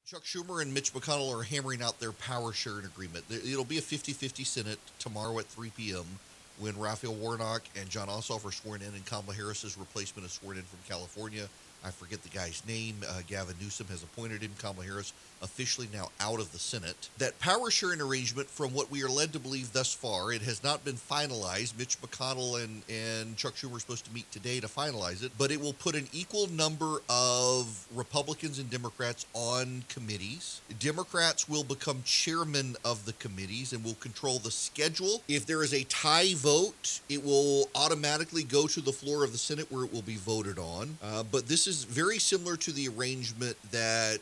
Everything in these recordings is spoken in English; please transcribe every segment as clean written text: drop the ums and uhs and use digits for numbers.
Chuck Schumer and Mitch McConnell are hammering out their power sharing agreement. It'll be a 50-50 Senate tomorrow at 3 p.m. when Raphael Warnock and John Ossoff are sworn in and Kamala Harris's replacement is sworn in from California. I forget the guy's name. Gavin Newsom has appointed him. Kamala Harris officially now out of the Senate. That power sharing arrangement, from what we are led to believe thus far, it has not been finalized. Mitch McConnell and Chuck Schumer are supposed to meet today to finalize it, but it will put an equal number of Republicans and Democrats on committees. Democrats will become chairmen of the committees and will control the schedule. If there is a tie vote, it will automatically go to the floor of the Senate where it will be voted on. But this is very similar to the arrangement that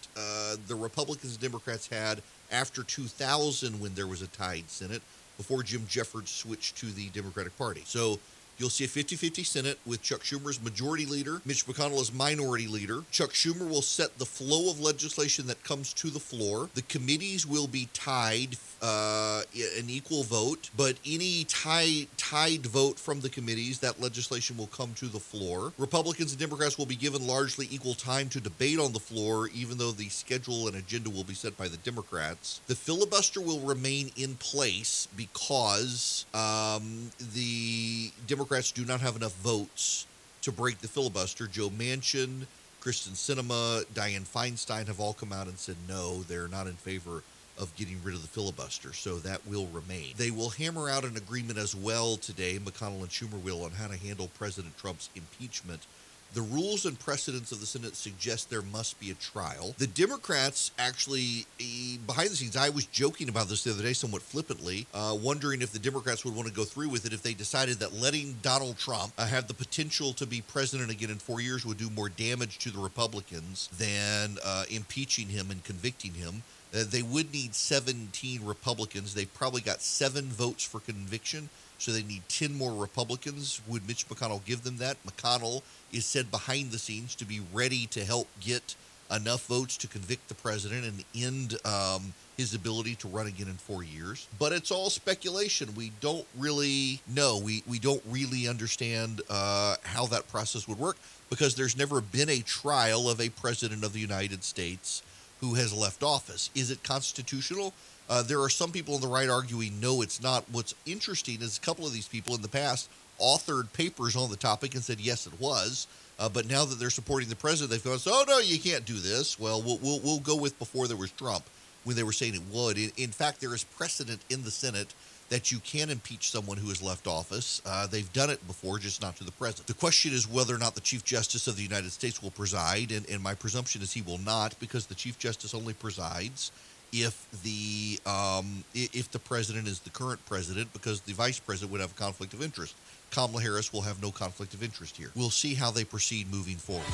the Republicans and Democrats had after 2000 when there was a tied Senate before Jim Jeffords switched to the Democratic Party. So you'll see a 50-50 Senate with Chuck Schumer as majority leader, Mitch McConnell as minority leader. Chuck Schumer will set the flow of legislation that comes to the floor. The committees will be tied, an equal vote, but any tied vote from the committees, that legislation will come to the floor. Republicans and Democrats will be given largely equal time to debate on the floor, even though the schedule and agenda will be set by the Democrats. The filibuster will remain in place because the Democrats do not have enough votes to break the filibuster. Joe Manchin, Kristen Sinema, Dianne Feinstein have all come out and said no, they're not in favor of getting rid of the filibuster, so that will remain. They will hammer out an agreement as well today, McConnell and Schumer will, on how to handle President Trump's impeachment. The rules and precedents of the Senate suggest there must be a trial. The Democrats actually, behind the scenes, I was joking about this the other day somewhat flippantly, wondering if the Democrats would want to go through with it if they decided that letting Donald Trump have the potential to be president again in 4 years would do more damage to the Republicans than impeaching him and convicting him. They would need 17 Republicans. They've probably got 7 votes for conviction, so they need 10 more Republicans. Would Mitch McConnell give them that? McConnell is said behind the scenes to be ready to help get enough votes to convict the president and end his ability to run again in 4 years. But it's all speculation. We don't really know. We don't really understand how that process would work because there's never been a trial of a president of the United States who has left office. Is it constitutional? There are some people on the right arguing, no, it's not. What's interesting is a couple of these people in the past authored papers on the topic and said, yes, it was. But now that they're supporting the president, they've gone, oh, no, you can't do this. Well, we'll go with before there was Trump when they were saying it would. In fact, there is precedent in the Senate that you can impeach someone who has left office. They've done it before, just not to the president. The question is whether or not the Chief Justice of the United States will preside, and my presumption is he will not, because the Chief Justice only presides if the president is the current president, because the vice president would have a conflict of interest. Kamala Harris will have no conflict of interest here. We'll see how they proceed moving forward.